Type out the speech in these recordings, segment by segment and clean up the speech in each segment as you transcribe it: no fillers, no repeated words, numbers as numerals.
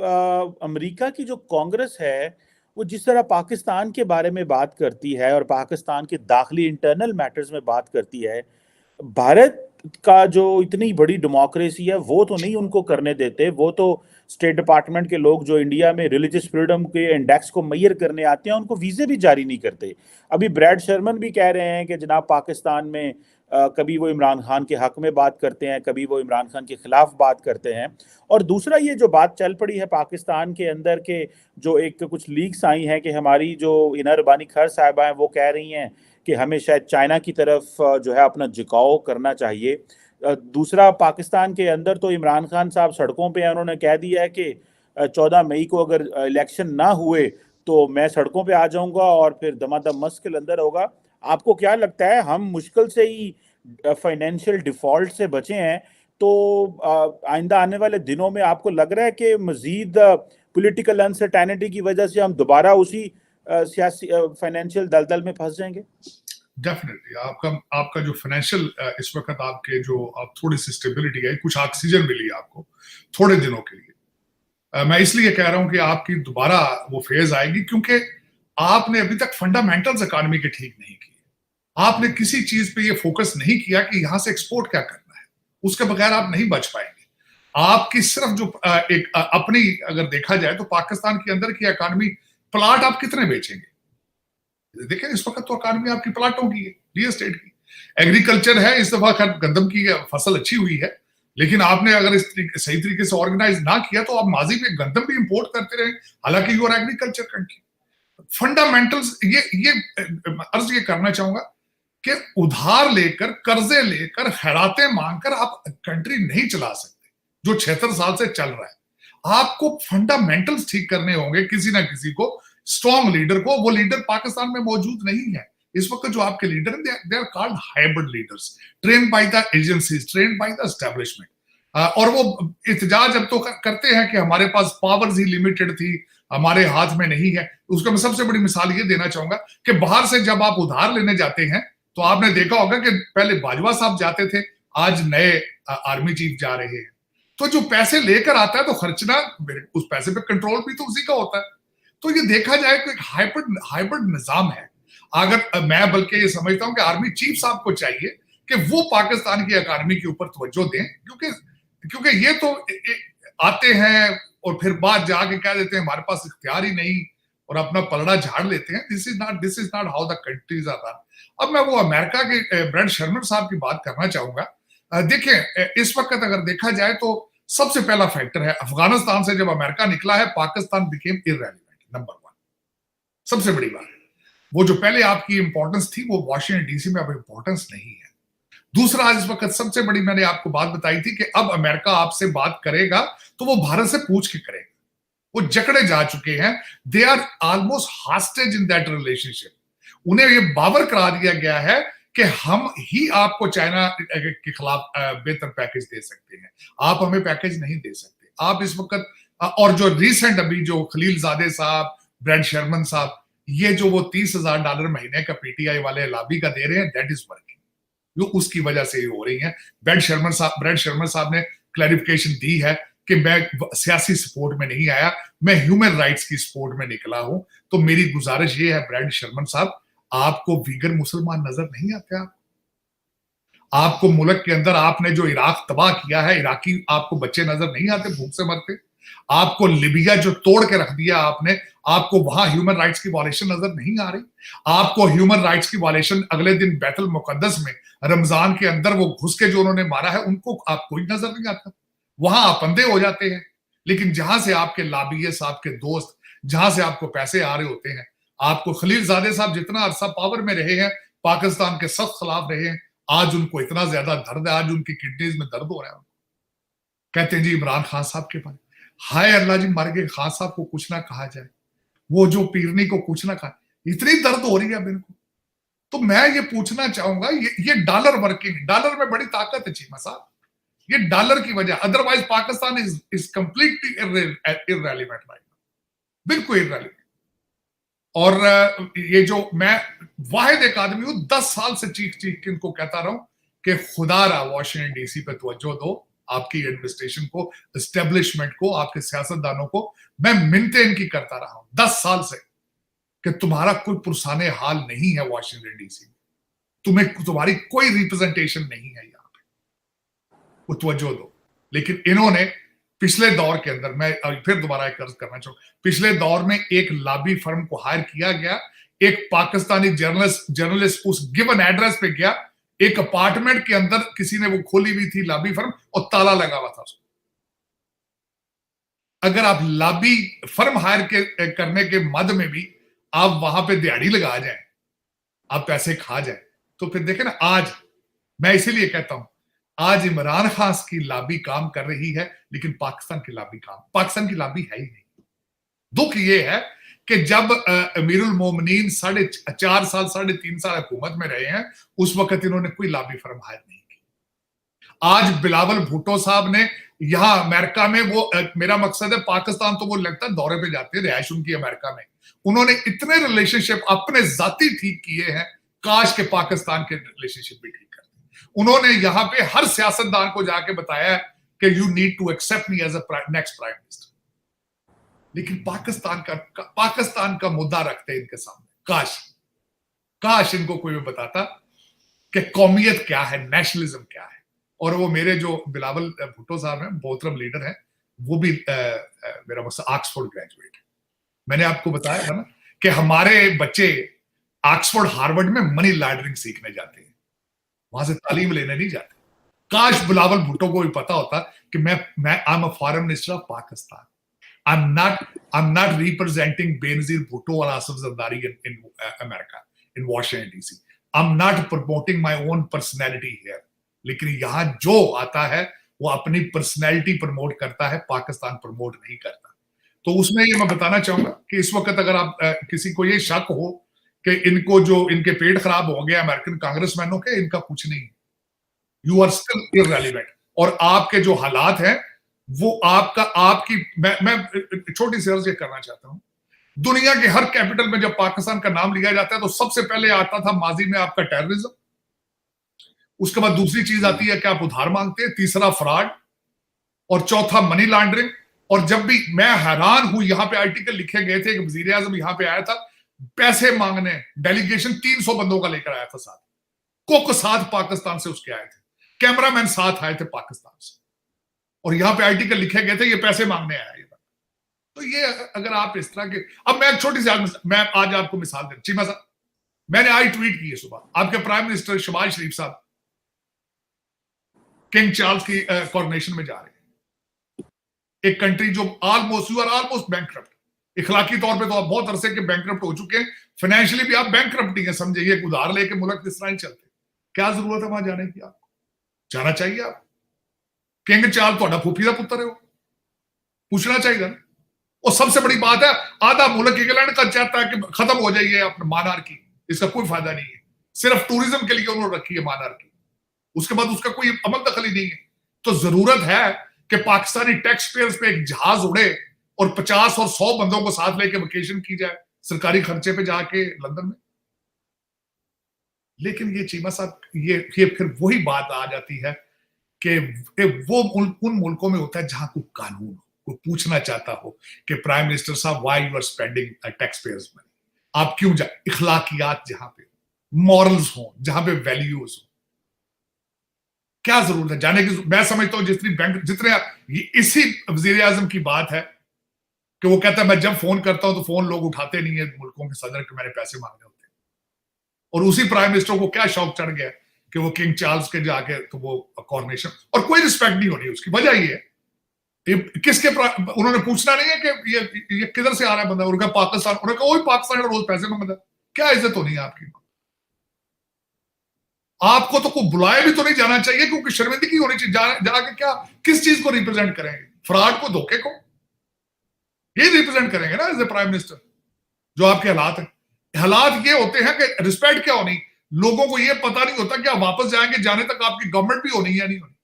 America की जो कांग्रेस है वो जिस तरह पाकिस्तान के बारे में बात करती है और पाकिस्तान के दाखिली इंटरनल मैटर्स में बात करती है, भारत का जो इतनी बड़ी डेमोक्रेसी है वो तो नहीं उनको करने देते। वो तो स्टेट डिपार्टमेंट के लोग जो इंडिया में रिलीजियस फ्रीडम के इंडेक्स को मैयर करने आते हैं उनको वीजे भी जारी नहीं करते। अभी ब्रैड शर्मन भी कह रहे हैं कि जनाब पाकिस्तान में कभी वो इमरान खान के हक में बात करते हैं, कभी वो इमरान खान के खिलाफ बात करते हैं। और दूसरा ये जो बात चल पड़ी है पाकिस्तान के अंदर के जो एक कुछ लीक्स आई हैं कि हमारी जो इना रबानी खर साहिबा हैं वो कह रही हैं कि हमें शायद चाइना की तरफ जो है अपना झुकाव करना चाहिए। दूसरा, पाकिस्तान के अंदर तो इमरान खान साहब सड़कों पे हैं, उन्होंने कह दिया है कि 14 मई को अगर इलेक्शन ना हुए तो मैं सड़कों पे आ जाऊंगा और फिर दमादम मुश्किल अंदर होगा। आपको क्या लगता है, हम मुश्किल से ही फाइनेंशियल डिफॉल्ट से बचे हैं तो आइंदा आने वाले दिनों में आपको लग रहा है कि मजीद पॉलिटिकल अनसर्टेनिटी की वजह से हम दोबारा उसी सियासी फाइनेंशियल दलदल में फंस जाएंगे? डेफिनेटली आपका आपका जो फाइनेंशियल इस वक्त आपके जो आप थोड़ी सी स्टेबिलिटी है, कुछ ऑक्सीजन मिली आपको थोड़े दिनों के लिए। मैं इसलिए कह रहा हूं कि आपकी दोबारा वो फेज आएगी, क्योंकि आपने अभी तक फंडामेंटल्स इकोनॉमी के ठीक नहीं किए। आपने किसी चीज पे ये फोकस नहीं किया कि यहां से एक्सपोर्ट क्या करना है, उसके बगैर आप नहीं बच पाएंगे। आपकी सिर्फ जो एक अपनी अगर देखा जाए तो पाकिस्तान के अंदर की इकोनॉमी, प्लाट आप कितने बेचेंगे? देखिए इस वक्त तो इकोनॉमी आपकी प्लाटों की है, रियल एस्टेट की। एग्रीकल्चर है, इस दफा खैर गंदम की फसल अच्छी हुई है, लेकिन आपने अगर सही तरीके से ऑर्गेनाइज ना किया तो आप माजी में गंदम भी इंपोर्ट करते रहे, हालांकि यूर एग्रीकल्चर कंट्री। फंडामेंटल्स ये अर्ज ये करना चाहूंगा कि उधार लेकर, कर्जे लेकर, खैरातें मांगकर आप कंट्री नहीं चला सकते जो 76 साल से चल रहा है। आपको फंडामेंटल्स ठीक करने होंगे, किसी ना किसी को, स्ट्रॉन्ग लीडर को। वो लीडर पाकिस्तान में मौजूद नहीं है इस वक्त। जो आपके लीडर हैं they are called hybrid leaders, train by the agencies, train by the establishment. और वो इत्तेजाज अब तो करते हैं कि हमारे पास पावर्स ही लिमिटेड थी, हमारे हाथ में नहीं है। उसका मैं सबसे बड़ी मिसाल ये देना चाहूंगा कि बाहर से जब आप उधार लेने जाते हैं तो आपने देखा होगा कि पहले बाजवा साहब जाते थे, आज नए आर्मी चीफ जा रहे हैं। तो जो पैसे लेकर आता है तो खर्चना, उस पैसे पे कंट्रोल भी तो उसी का होता है। तो ये देखा जाए तो एक हाइब्रिड निजाम है। अगर मैं बल्कि ये समझता हूं कि आर्मी चीफ साहब को चाहिए कि वो पाकिस्तान की इकोनॉमी के ऊपर तवज्जो दें, क्योंकि ये तो आते हैं और फिर बाद जाके कह देते हैं हमारे पास इख्तियार ही नहीं, और अपना पलड़ा झाड़ लेते हैं। This is not how the countries are run. अब मैं वो अमेरिका के ब्रैड शर्मन साहब की बात करना चाहूंगा। देखिए इस वक्त अगर देखा जाए तो सबसे पहला फैक्टर है, अफगानिस्तान से जब अमेरिका निकला है Pakistan became irrelevant, number one. सबसे बड़ी बात, वो जो पहले आपकी इंपॉर्टेंस थी वो वाशिंगटन डीसी में अब इंपॉर्टेंस नहीं है। दूसरा, इस वक्त सबसे बड़ी मैंने आपको बात बताई थी कि अब अमेरिका आपसे बात करेगा तो वो भारत से पूछ के करेगा। वो जकड़े जा चुके हैं, they are almost hostage in that relationship. उन्हें ये बावर करा दिया गया है कि हम ही आपको चाइना के खिलाफ बेहतर पैकेज दे सकते हैं, आप हमें पैकेज नहीं दे सकते। आप इस वक्त और जो रिसेंट अभी जो खलीलजादे साहब, ब्रैड शर्मन साहब, ये जो वो $30,000 महीने का पीटीआई वाले लाबी का दे रहे हैं, दैट इज वर्किंग। जो उसकी वजह से ही हो रही है। ब्रैड शर्मन साहब ने क्लैरिफिकेशन दी है कि मैं सियासी सपोर्ट में नहीं आया, मैं ह्यूमन राइट्स की सपोर्ट में निकला हूं। तो मेरी गुजारिश ये है ब्रैड शर्मन साहब, आपको वीगर मुसलमान नजर नहीं आते? आपको मुल्क के अंदर आपने जो इराक तबाह किया है, इराकी आपको बच्चे नजर नहीं आते भूख से मरते? आपको लिबिया जो तोड़ के रख दिया आपने, आपको वहां ह्यूमन राइट्स की वायलेशन नजर नहीं आ रही? आपको ह्यूमन राइट्स की वायलेशन अगले दिन बैतुल मुकद्दस में रमजान के अंदर वो घुस के जो उन्होंने मारा है, उनको आप कोई नजर नहीं आता। वहां आप अंधे हो जाते हैं। लेकिन जहां से आपके लाबिये साहब के दोस्त, जहां से आपको पैसे आ रहे होते हैं, आपको खलीलजादे साहब जितना अरसा पावर में रहे हैं, पाकिस्तान के सख्त खिलाफ रहे हैं, आज उनको इतना ज्यादा दर्द है, आज उनकी किडनीज में दर्द हो रहा है। कहते हैं जी इमरान खान साहब के बारे, हाय अल्लाह जी, मर गए खान साहब को कुछ ना कहा जाए, वो जो पीरनी को कुछ ना कहा, इतनी दर्द हो रही है मेरे को। तो मैं ये पूछना चाहूंगा, ये डॉलर वर्किंग, डॉलर में बड़ी ताकत है चीमा साहब, ये डॉलर की वजह। Otherwise Pakistan is completely irrelevant right, बिल्कुल इररेलेवेंट। और ये जो मैं वाहिद एक आदमी हूं 10 साल से चीख चीख के इनको कहता रहा हूं कि खुदा रहा वाशिंगटन डीसी पे तवज्जो दो, आपकी एडमिनिस्ट्रेशन को, एस्टेब्लिशमेंट को, आपके सियासतदानों को मैं मिन्नतें इनकी करता रहा हूं 10 साल से कि तुम्हारा कोई पुरसाने हाल नहीं है वाशिंगटन डीसी में, तुम्हारी कोई रिप्रेजेंटेशन नहीं है यहाँ पे, वो तवज्जो दो। लेकिन इन्होंने पिछले दौर के अंदर, मैं फिर दोबारा एक अर्ज करना चाहूँ, पिछले दौर में एक लॉबी फर्म को हायर किया गया, एक पाकिस्तानी जर्नलिस्ट उस गिवन एड्रेस पे गया, एक अपार्टमेंट के अंदर किसी ने वो खोली हुई थी लॉबी फर्म और ताला लगा हुआ था उसको। अगर आप लॉबी फर्म हायर करने के मद में भी आप वहां पे दिहाड़ी लगा जाए, आप पैसे खा जाए, तो फिर देखें ना, आज मैं इसीलिए कहता हूं, आज इमरान खान की लॉबी काम कर रही है, लेकिन पाकिस्तान की लॉबी है ही नहीं। दुख ये है कि जब अमीरुल मोमिनीन 4.5 साल 3.5 साल हुकूमत में रहे हैं, उस वक्त इन्होंने कोई लॉबी फर्म हायर नहीं की। आज बिलावल भुट्टो साहब ने यहां अमेरिका में, वो मेरा मकसद है, पाकिस्तान तो वो लगता है दौरे पे जाते हैं, रिहाइश उनकी अमेरिका में, उन्होंने इतने रिलेशनशिप अपने जाती ठीक किए हैं, काश के पाकिस्तान के रिलेशनशिप भी ठीक करते। उन्होंने यहां पे हर सियासतदान को जाके बताया कि you need to accept me as a next prime minister. लेकिन पाकिस्तान का मुद्दा रखते हैं इनके सामने। काश इनको कोई भी बताता कि कौमियत क्या है, नेशनलिज्म क्या है। और वो मेरे जो बिलावल भुट्टो साहब हैं, मोहतरम लीडर हैं, वो भी मेरा मकसद ऑक्सफोर्ड ग्रेजुएट है। मैंने आपको बताया था ना कि हमारे बच्चे ऑक्सफोर्ड हार्वर्ड में मनी लॉन्ड्रिंग सीखने जाते हैं, वहां से तालीम लेने नहीं जाते। काश बिलावल भुट्टो को भी पता होता कि मैं I am a foreign minister of Pakistan, I'm not representing Benazir Bhutto or Asif Zardari in America, in Washington DC. I'm not promoting my own personality here. लेकिन यहां जो आता है वो अपनी पर्सनैलिटी प्रमोट करता है, पाकिस्तान प्रमोट नहीं करता। तो उसमें ये मैं बताना चाहूंगा कि इस वक्त अगर आप किसी को ये शक हो कि इनको जो इनके पेट खराब हो गया अमेरिकन कांग्रेसमैनों के, इनका कुछ नहीं, यू आर स्टिल इररेलेवेंट। और आपके जो हालात हैं वो आपकी मैं छोटी सी अर्ज ये करना चाहता हूं, दुनिया के हर कैपिटल में जब पाकिस्तान का नाम लिया जाता है तो सबसे पहले आता था माजी में आपका टेररिज्म, उसके बाद दूसरी चीज आती है कि आप उधार मांगते हैं, तीसरा फ्रॉड, और चौथा मनी लॉन्ड्रिंग। और जब भी मैं हैरान हूं, यहां पे आर्टिकल लिखे गए थे कि वजीर आजम यहां पे आया था पैसे मांगने, डेलीगेशन 300 बंदों का लेकर आया था, साथ कुक साथ पाकिस्तान से उसके आए थे, कैमरामैन साथ आए थे पाकिस्तान से, और यहां पे आर्टिकल लिखे गए थे ये पैसे मांगने आया। तो ये अगर आप इस तरह के, अब मैं एक छोटी सी, मैं आज आपको मिसाल दे, चीमा साहब, मैंने आज ट्वीट की है सुबह, आपके प्राइम मिनिस्टर शहबाज शरीफ साहब किंग चार्ल्स की कॉरोनेशन में जा रहे हैं, एक कंट्री जो almost, you are almost bankrupt, इखलाकी तौर पे तो आप बहुत अरसे के बैंकक्रप्ट हो चुके हैं, फाइनेंशियली भी आप बैंकक्रप्ट नहीं है, समझिए, उधार लेके मुल्क किस तरह नहीं चलते। क्या जरूरत है वहां जाने की? आपको जाना चाहिए। आप किंग चार्ल्स थोड़ा फूफी का पुत्र है, वो पूछना चाहिए ना। और सबसे बड़ी बात है, आधा मुल्क इंग्लैंड का चाहता है कि खत्म हो जाइए अपने मानार्की, इसका कोई फायदा नहीं है, सिर्फ टूरिज्म के लिए उन्होंने रखी है मानार्की, उसके बाद उसका कोई अमल दखल ही नहीं है। तो जरूरत है कि पाकिस्तानी टैक्स पेयर्स पे एक जहाज उड़े और 50 और 100 बंदों को साथ लेके वेकेशन की जाए सरकारी खर्चे पे जाके लंदन में। लेकिन ये चीमा साहब, ये फिर वही बात आ जाती है कि वो उन मुल्कों में होता है जहां कोई कानून हो, कोई पूछना चाहता हो कि प्राइम मिनिस्टर साहब why you are spending tax payers money, आप क्यों जा, इखलाकियात जहां पे, मॉरल्स हो, जहां पे वैल्यूज हो, क्या जरूरत है जाने की? मैं समझता हूं जितने इसी वजीर आजम की बात है कि वो कहता है मैं जब फोन करता हूं तो फोन लोग उठाते नहीं है मुल्कों के सदर के, मैंने पैसे मांगने होते हैं। और उसी प्राइम मिनिस्टर को क्या शौक चढ़ गया कि वो किंग चार्ल्स के जाके तो वो कॉरोनेशन, और कोई रिस्पेक्ट नहीं हो रही उसकी। वजह ये है किसके, उन्होंने पूछना नहीं है कि ये किधर से आ रहा है बंदा, उनका पाकिस्तान, उन्होंने कहा वही पाकिस्तान का रोज पैसे मांगता। क्या इज्जत होनी है आपकी? आपको तो कोई बुलाए भी तो नहीं जाना चाहिए, क्योंकि शर्मिंदगी होनी चाहिए। जाके क्या, किस चीज को रिप्रेजेंट करेंगे? फ्रॉड को, धोखे को, ये रिप्रेजेंट करेंगे ना एज ए प्राइम मिनिस्टर। जो आपके हालात हैं, हालात ये होते हैं कि रिस्पेक्ट क्या होनी, लोगों को ये पता नहीं होता कि आप वापस जाएंगे, जाने तक आपकी गवर्नमेंट भी होनी है या नहीं होनी,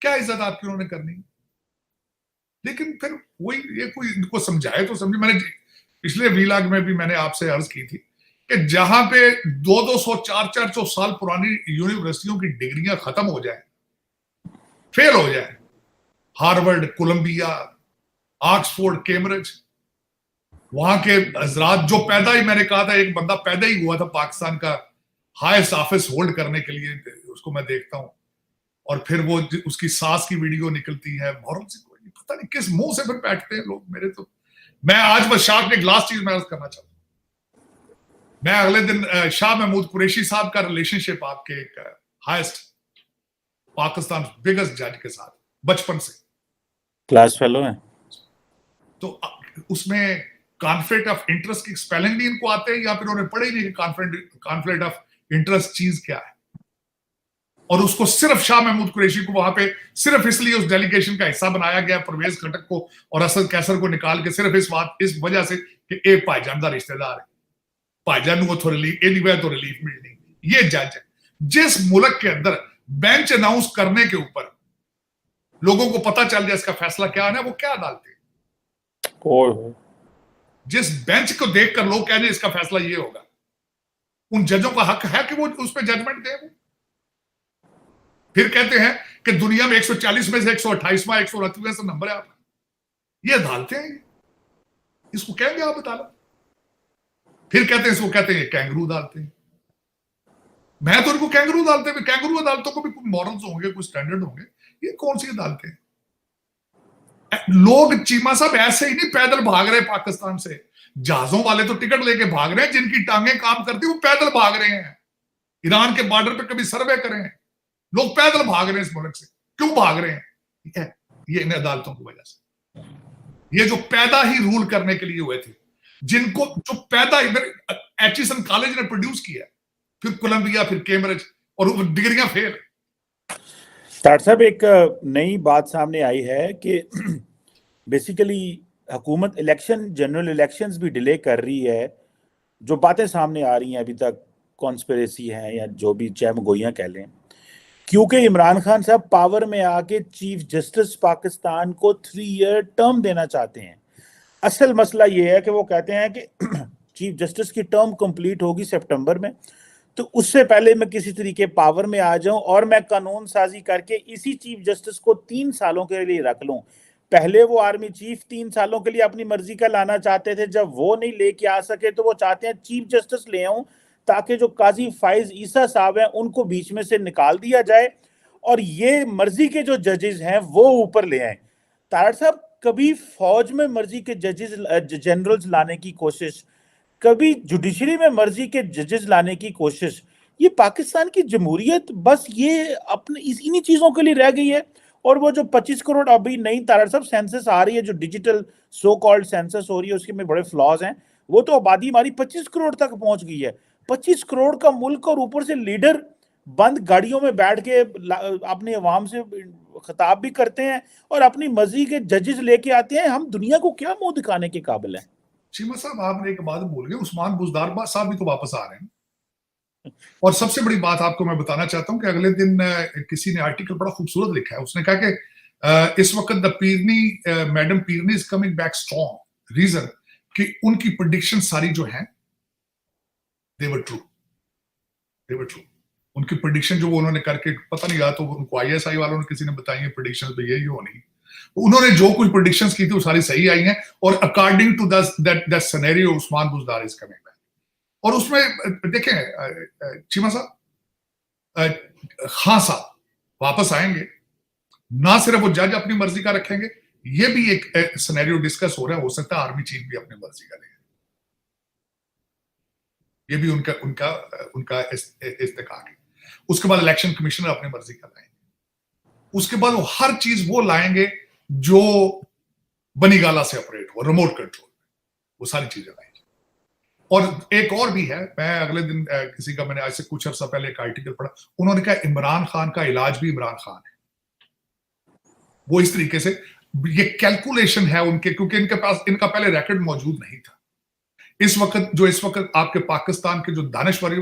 क्या इज्जत आपकी उन्होंने करनी। लेकिन फिर वही, ये कोई इनको समझाए तो समझे। मैंने पिछले व्लॉग में भी मैंने आपसे अर्ज की थी कि जहां पे 200 400 साल पुरानी यूनिवर्सिटियों की डिग्रियां खत्म हो जाए, फेल हो जाए, हार्वर्ड, कोलंबिया, ऑक्सफोर्ड, कैम्ब्रिज, वहां के हजरात जो पैदा ही, मैंने कहा था एक बंदा पैदा ही हुआ था पाकिस्तान का हाईएस्ट ऑफिस होल्ड करने के लिए, उसको मैं देखता हूं, और फिर वो उसकी सास की वीडियो निकलती है, मोहर्रम से कोई नहीं, पता नहीं किस मुंह से फिर बैठते हैं लोग। मेरे तो, मैं आज बस शाह ने एक लास्ट चीज मैं अर्ज करना चाहता हूं। मैं अगले दिन शाह महमूद कुरैशी साहब का रिलेशनशिप आपके एक हाईएस्ट पाकिस्तान बिगेस्ट जज के साथ बचपन से क्लास फेलो है, तो उसमें कॉन्फ्लिक्ट ऑफ इंटरेस्ट की स्पेलिंग भी इनको आते हैं या फिर उन्हें पढ़े ही नहीं कि कॉन्फ्लिक्ट ऑफ इंटरेस्ट चीज क्या है। और उसको सिर्फ शाह महमूद कुरैशी को वहां पे सिर्फ इसलिए उस डेलीगेशन का हिस्सा बनाया गया, परवेज खटक को और असद कैसर को निकाल के, सिर्फ इस वजह से कि ए भाईजान का रिश्तेदार है, भाईजान को तो रिलीफ मिलनी। ये जज है जिस मुल्क के अंदर बेंच अनाउंस करने के ऊपर लोगों को पता चल जाए इसका फैसला क्या है, वो क्या अदालत है। जिस बेंच को देखकर लोग कह रहे इसका फैसला ये होगा, उन जजों का हक है कि वो उस पर जजमेंट दे। फिर कहते हैं कि दुनिया में 140 में से 128वां 129वां से नंबर है आपका, ये अदालतें हैं, इसको कहेंगे आप अदालत। फिर कहते हैं इसको कहते हैं कैंगरू अदालतें। मैं तो इनको कैंगरू अदालतें भी, कैंगरू अदालतों को भी कुछ मॉरल्स होंगे, कुछ स्टैंडर्ड होंगे, ये कौन सी अदालतें? लोग चीमा साहब ऐसे ही नहीं पैदल भाग रहे पाकिस्तान से, जहाजों वाले तो टिकट लेके भाग रहे हैं, जिनकी टांगें काम करती वो पैदल भाग रहे हैं। ईरान के बॉर्डर पे कभी सर्वे करें, लोग पैदल भाग रहे हैं इस मुल्क से, क्यों भाग रहे हैं? ये इन अदालतों की वजह से, ये जो पैदा ही रूल करने के लिए हुए थे, जिनको जो पैदा इधर एचिसन कॉलेज ने प्रोड्यूस किया, फिर कोलंबिया, फिर कैम्ब्रिज, और डिग्रियां फेल। तार साहब एक नई बात सामने आई है कि बेसिकली हुकूमत जनरल इलेक्शंस भी डिले कर रही है। जो बातें सामने आ रही हैं अभी तक कॉन्स्पिरेसी हैं या जो भी चहमगोइयां कह लें, क्योंकि इमरान खान साहब पावर में आके चीफ जस्टिस पाकिस्तान को 3 ईयर टर्म देना चाहते हैं। असल मसला ये है कि वो कहते हैं कि चीफ जस्टिस की टर्म कंप्लीट होगी सितंबर में, तो उससे पहले मैं किसी तरीके पावर में आ जाऊं और मैं कानून साजी करके इसी चीफ जस्टिस को 3 सालों के लिए रख लूं। पहले वो आर्मी चीफ 3 सालों के लिए अपनी मर्जी का लाना चाहते थे, जब वो नहीं लेके आ सके तो वो चाहते हैं चीफ जस्टिस ले आऊं, ताकि जो काजी फाइज ईसा साहब हैं उनको बीच में से निकाल दिया जाए और ये मर्जी के जो जजेस हैं वो ऊपर ले आए। तारड़ साहब, कभी फौज में मर्जी के जजेस जनरल्स लाने की कोशिश, कभी जुडिशरी में मर्जी के जजेस लाने की कोशिश, ये पाकिस्तान की जमहूरियत बस ये अपने इन्हीं चीजों के लिए रह गई है। और वो जो 25 करोड़ अभी नई तारड़ साहब सेंसस आ रही है, जो डिजिटल सो कॉल्ड सेंसस हो रही है, उसके में बड़े फ्लॉज हैं। वो तो आबादी हमारी 25 करोड़ तक पहुंच गई है, 25 करोड़ का मुल्क, और ऊपर से लीडर बंद गाड़ियों में बैठ के अपने अवाम से खिताब भी करते हैं और अपनी मर्जी के जजेस लेके आते हैं। हम दुनिया को क्या मुंह दिखाने के काबिल हैं? चीमा साहब, आपने एक बात भूल गए, उस्मान बुजदार साहब भी तो वापस आ रहे हैं। और सबसे बड़ी बात आपको मैं बताना चाहता हूं कि अगले दिन किसी ने आर्टिकल बड़ा खूबसूरत लिखा है। उसने कहा कि इस वक्त the Pirni, madam Pirni is coming back strong, reason कि उनकी प्रेडिक्शन सारी जो है दे वर ट्रू। उनकी प्रेडिक्शन जो उन्होंने करके, पता नहीं या तो उनको आईएसआई वालों ने किसी ने बताई है प्रेडिक्शन तो यही होनी, उन्होंने जो कुछ प्रेडिक्शंस की थी वो सारी सही आई हैं। और according to that scenario Usman Buzdar is coming back. और उसमें देखें चीमा साहब, खान साहब वापस आएंगे, ना सिर्फ वो जज अपनी मर्जी का रखेंगे, ये भी एक सिनेरियो डिस्कस हो रहा है, हो सकता है आर्मी चीफ भी अपनी मर्जी का लेगा, ये भी उनका इस्तेकाक है। उसके बाद इलेक्शन कमिश्नर अपनी मर्जी का लाएंगे, उसके बाद वो हर चीज वो लाएंगे जो बनीगाला से ऑपरेट हो, रिमोट कंट्रोल, वो सारी चीजें लाएंगे। और एक और भी है, मैं अगले दिन किसी का, मैंने आज से कुछ अर्सा पहले एक आर्टिकल पढ़ा, उन्होंने कहा इमरान खान का इलाज भी इमरान खान है। वो इस तरीके से ये कैलकुलेशन है उनके, क्योंकि इनके पास इनका पहले रिकॉर्ड मौजूद नहीं था। इस वक्त आपके पाकिस्तान के जो दानिश्वरी